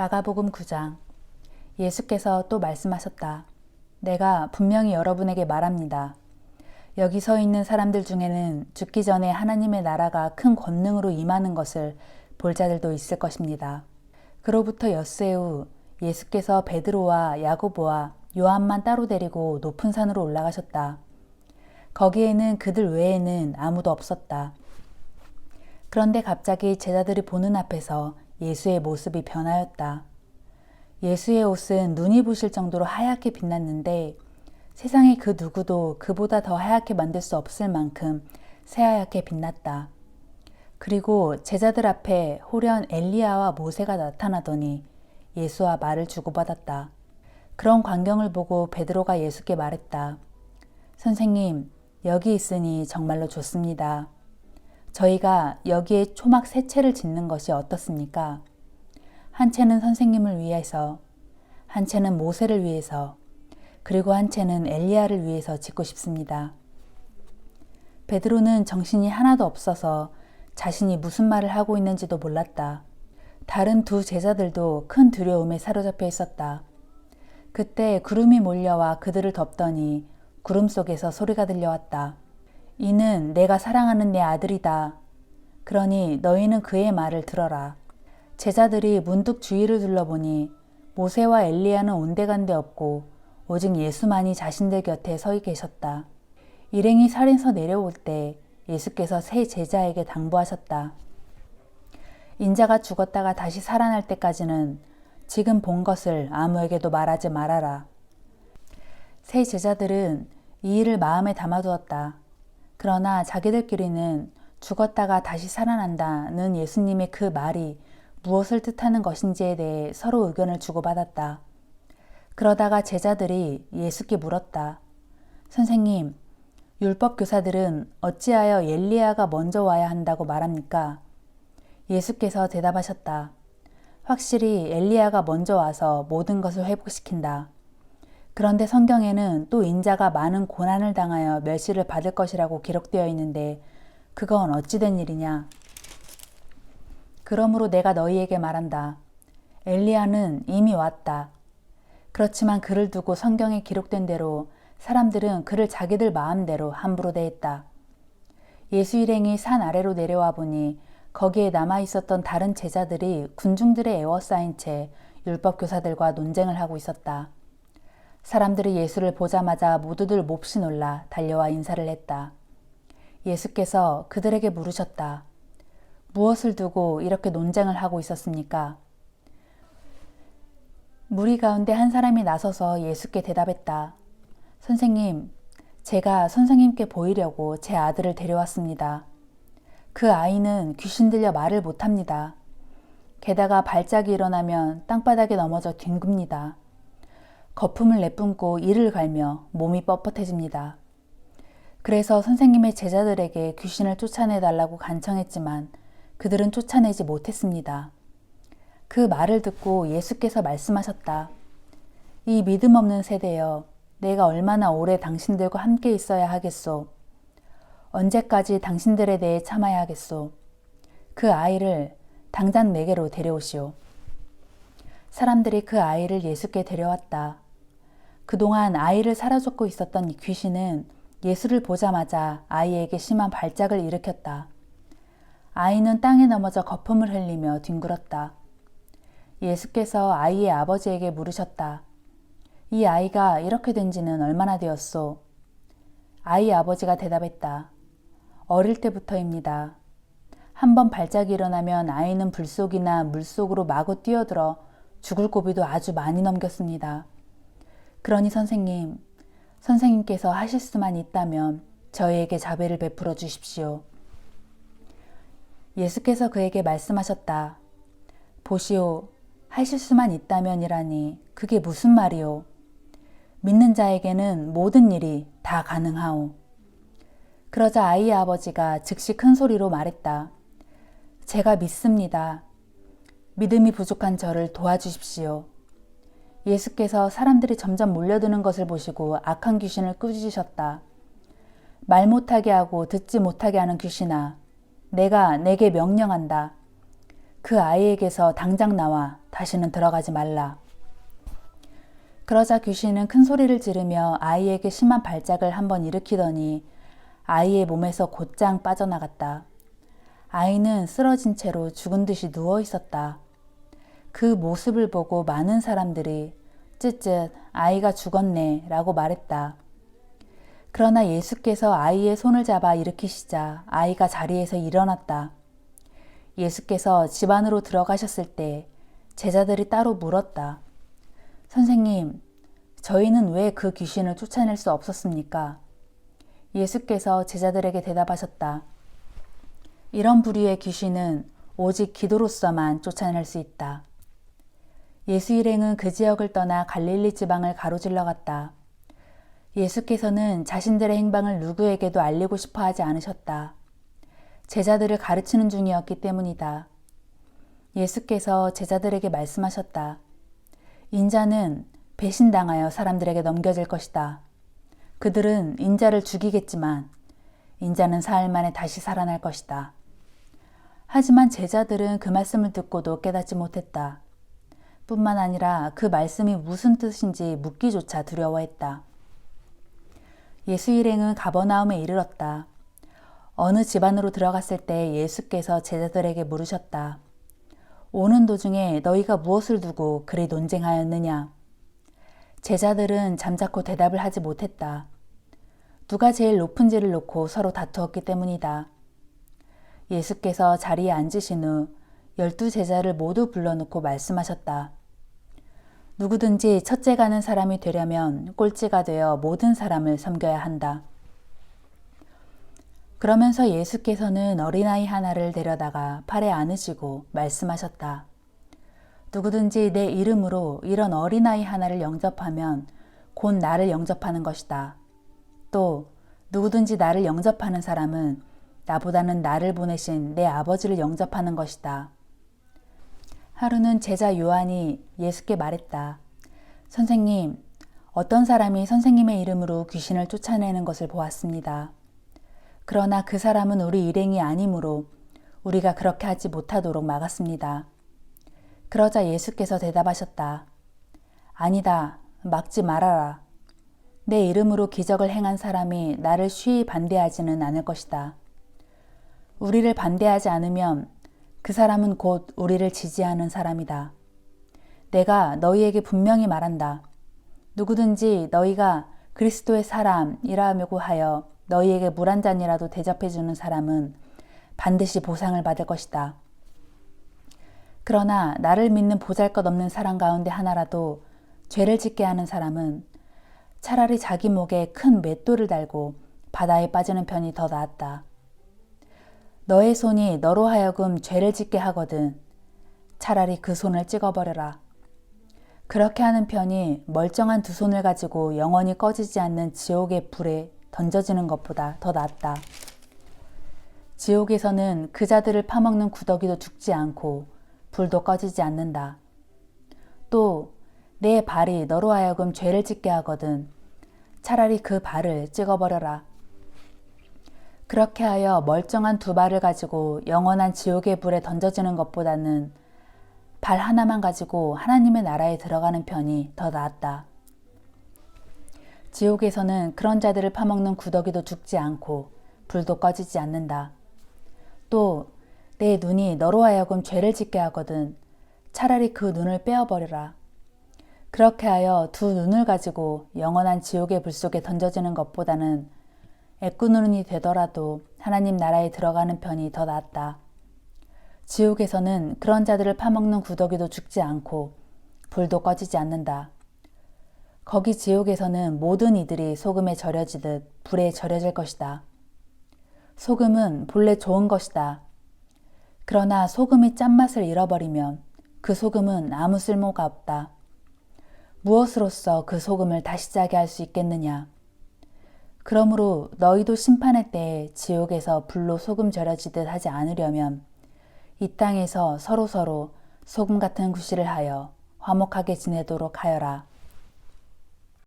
마가복음 9장. 예수께서 또 말씀하셨다. 내가 분명히 여러분에게 말합니다. 여기 서 있는 사람들 중에는 죽기 전에 하나님의 나라가 큰 권능으로 임하는 것을 볼 자들도 있을 것입니다. 그로부터 엿새 후 예수께서 베드로와 야고보와 요한만 따로 데리고 높은 산으로 올라가셨다. 거기에는 그들 외에는 아무도 없었다. 그런데 갑자기 제자들이 보는 앞에서 예수의 모습이 변하였다. 예수의 옷은 눈이 부실 정도로 하얗게 빛났는데 세상의 그 누구도 그보다 더 하얗게 만들 수 없을 만큼 새하얗게 빛났다. 그리고 제자들 앞에 홀연 엘리야와 모세가 나타나더니 예수와 말을 주고받았다. 그런 광경을 보고 베드로가 예수께 말했다. 선생님, 여기 있으니 정말로 좋습니다. 저희가 여기에 초막 세 채를 짓는 것이 어떻습니까? 한 채는 선생님을 위해서, 한 채는 모세를 위해서, 그리고 한 채는 엘리야를 위해서 짓고 싶습니다. 베드로는 정신이 하나도 없어서 자신이 무슨 말을 하고 있는지도 몰랐다. 다른 두 제자들도 큰 두려움에 사로잡혀 있었다. 그때 구름이 몰려와 그들을 덮더니 구름 속에서 소리가 들려왔다. 이는 내가 사랑하는 내 아들이다. 그러니 너희는 그의 말을 들어라. 제자들이 문득 주위를 둘러보니 모세와 엘리야는 온데간데 없고 오직 예수만이 자신들 곁에 서 계셨다. 일행이 산에서 내려올 때 예수께서 세 제자에게 당부하셨다. 인자가 죽었다가 다시 살아날 때까지는 지금 본 것을 아무에게도 말하지 말아라. 세 제자들은 이 일을 마음에 담아두었다. 그러나 자기들끼리는 죽었다가 다시 살아난다는 예수님의 그 말이 무엇을 뜻하는 것인지에 대해 서로 의견을 주고받았다. 그러다가 제자들이 예수께 물었다. 선생님, 율법 교사들은 어찌하여 엘리야가 먼저 와야 한다고 말합니까? 예수께서 대답하셨다. 확실히 엘리야가 먼저 와서 모든 것을 회복시킨다. 그런데 성경에는 또 인자가 많은 고난을 당하여 멸시를 받을 것이라고 기록되어 있는데 그건 어찌된 일이냐? 그러므로 내가 너희에게 말한다. 엘리야는 이미 왔다. 그렇지만 그를 두고 성경에 기록된 대로 사람들은 그를 자기들 마음대로 함부로 대했다. 예수 일행이 산 아래로 내려와 보니 거기에 남아 있었던 다른 제자들이 군중들의 에워싸인 채 율법 교사들과 논쟁을 하고 있었다. 사람들이 예수를 보자마자 모두들 몹시 놀라 달려와 인사를 했다. 예수께서 그들에게 물으셨다. 무엇을 두고 이렇게 논쟁을 하고 있었습니까? 무리 가운데 한 사람이 나서서 예수께 대답했다. 선생님, 제가 선생님께 보이려고 제 아들을 데려왔습니다. 그 아이는 귀신 들려 말을 못합니다. 게다가 발작이 일어나면 땅바닥에 넘어져 뒹굽니다. 거품을 내뿜고 이를 갈며 몸이 뻣뻣해집니다. 그래서 선생님의 제자들에게 귀신을 쫓아내달라고 간청했지만 그들은 쫓아내지 못했습니다. 그 말을 듣고 예수께서 말씀하셨다. 이 믿음 없는 세대여, 내가 얼마나 오래 당신들과 함께 있어야 하겠소? 언제까지 당신들에 대해 참아야 하겠소? 그 아이를 당장 내게로 데려오시오. 사람들이 그 아이를 예수께 데려왔다. 그동안 아이를 사로잡고 있었던 이 귀신은 예수를 보자마자 아이에게 심한 발작을 일으켰다. 아이는 땅에 넘어져 거품을 흘리며 뒹굴었다. 예수께서 아이의 아버지에게 물으셨다. 이 아이가 이렇게 된 지는 얼마나 되었소? 아이 아버지가 대답했다. 어릴 때부터입니다. 한번 발작이 일어나면 아이는 불속이나 물속으로 마구 뛰어들어 죽을 고비도 아주 많이 넘겼습니다. 그러니 선생님께서 하실 수만 있다면 저희에게 자비를 베풀어 주십시오. 예수께서 그에게 말씀하셨다. 보시오, 하실 수만 있다면이라니 그게 무슨 말이오? 믿는 자에게는 모든 일이 다 가능하오. 그러자 아이의 아버지가 즉시 큰 소리로 말했다. 제가 믿습니다. 믿음이 부족한 저를 도와주십시오. 예수께서 사람들이 점점 몰려드는 것을 보시고 악한 귀신을 꾸짖으셨다. 말 못하게 하고 듣지 못하게 하는 귀신아, 내가 내게 명령한다. 그 아이에게서 당장 나와 다시는 들어가지 말라. 그러자 귀신은 큰 소리를 지르며 아이에게 심한 발작을 한번 일으키더니 아이의 몸에서 곧장 빠져나갔다. 아이는 쓰러진 채로 죽은 듯이 누워 있었다. 그 모습을 보고 많은 사람들이 쯧쯧 아이가 죽었네 라고 말했다. 그러나 예수께서 아이의 손을 잡아 일으키시자 아이가 자리에서 일어났다. 예수께서 집 안으로 들어가셨을 때 제자들이 따로 물었다. 선생님, 저희는 왜 그 귀신을 쫓아낼 수 없었습니까? 예수께서 제자들에게 대답하셨다. 이런 부류의 귀신은 오직 기도로서만 쫓아낼 수 있다. 예수 일행은 그 지역을 떠나 갈릴리 지방을 가로질러 갔다. 예수께서는 자신들의 행방을 누구에게도 알리고 싶어 하지 않으셨다. 제자들을 가르치는 중이었기 때문이다. 예수께서 제자들에게 말씀하셨다. 인자는 배신당하여 사람들에게 넘겨질 것이다. 그들은 인자를 죽이겠지만 인자는 사흘 만에 다시 살아날 것이다. 하지만 제자들은 그 말씀을 듣고도 깨닫지 못했다. 뿐만 아니라 그 말씀이 무슨 뜻인지 묻기조차 두려워했다. 예수 일행은 가버나움에 이르렀다. 어느 집 안으로 들어갔을 때 예수께서 제자들에게 물으셨다. 오는 도중에 너희가 무엇을 두고 그리 논쟁하였느냐? 제자들은 잠자코 대답을 하지 못했다. 누가 제일 높은지를 놓고 서로 다투었기 때문이다. 예수께서 자리에 앉으신 후 12 제자를 모두 불러놓고 말씀하셨다. 누구든지 첫째 가는 사람이 되려면 꼴찌가 되어 모든 사람을 섬겨야 한다. 그러면서 예수께서는 어린아이 하나를 데려다가 팔에 안으시고 말씀하셨다. 누구든지 내 이름으로 이런 어린아이 하나를 영접하면 곧 나를 영접하는 것이다. 또 누구든지 나를 영접하는 사람은 나보다는 나를 보내신 내 아버지를 영접하는 것이다. 하루는 제자 요한이 예수께 말했다. 선생님, 어떤 사람이 선생님의 이름으로 귀신을 쫓아내는 것을 보았습니다. 그러나 그 사람은 우리 일행이 아니므로 우리가 그렇게 하지 못하도록 막았습니다. 그러자 예수께서 대답하셨다. 아니다, 막지 말아라. 내 이름으로 기적을 행한 사람이 나를 쉬이 반대하지는 않을 것이다. 우리를 반대하지 않으면 그 사람은 곧 우리를 지지하는 사람이다. 내가 너희에게 분명히 말한다. 누구든지 너희가 그리스도의 사람이라고 하여 너희에게 물 한 잔이라도 대접해주는 사람은 반드시 보상을 받을 것이다. 그러나 나를 믿는 보잘것없는 사람 가운데 하나라도 죄를 짓게 하는 사람은 차라리 자기 목에 큰 맷돌을 달고 바다에 빠지는 편이 더 낫다. 너의 손이 너로 하여금 죄를 짓게 하거든 차라리 그 손을 찍어버려라. 그렇게 하는 편이 멀쩡한 두 손을 가지고 영원히 꺼지지 않는 지옥의 불에 던져지는 것보다 더 낫다. 지옥에서는 그 자들을 파먹는 구더기도 죽지 않고 불도 꺼지지 않는다. 또 내 발이 너로 하여금 죄를 짓게 하거든 차라리 그 발을 찍어버려라. 그렇게 하여 멀쩡한 두 발을 가지고 영원한 지옥의 불에 던져지는 것보다는 발 하나만 가지고 하나님의 나라에 들어가는 편이 더 낫다. 지옥에서는 그런 자들을 파먹는 구더기도 죽지 않고 불도 꺼지지 않는다. 또 내 눈이 너로 하여금 죄를 짓게 하거든 차라리 그 눈을 빼어버려라. 그렇게 하여 두 눈을 가지고 영원한 지옥의 불 속에 던져지는 것보다는 애꾸눈이 되더라도 하나님 나라에 들어가는 편이 더 낫다. 지옥에서는 그런 자들을 파먹는 구더기도 죽지 않고 불도 꺼지지 않는다. 거기 지옥에서는 모든 이들이 소금에 절여지듯 불에 절여질 것이다. 소금은 본래 좋은 것이다. 그러나 소금이 짠맛을 잃어버리면 그 소금은 아무 쓸모가 없다. 무엇으로써 그 소금을 다시 짜게 할 수 있겠느냐. 그러므로 너희도 심판의 때에 지옥에서 불로 소금 절여지듯 하지 않으려면 이 땅에서 서로서로 소금 같은 구실을 하여 화목하게 지내도록 하여라.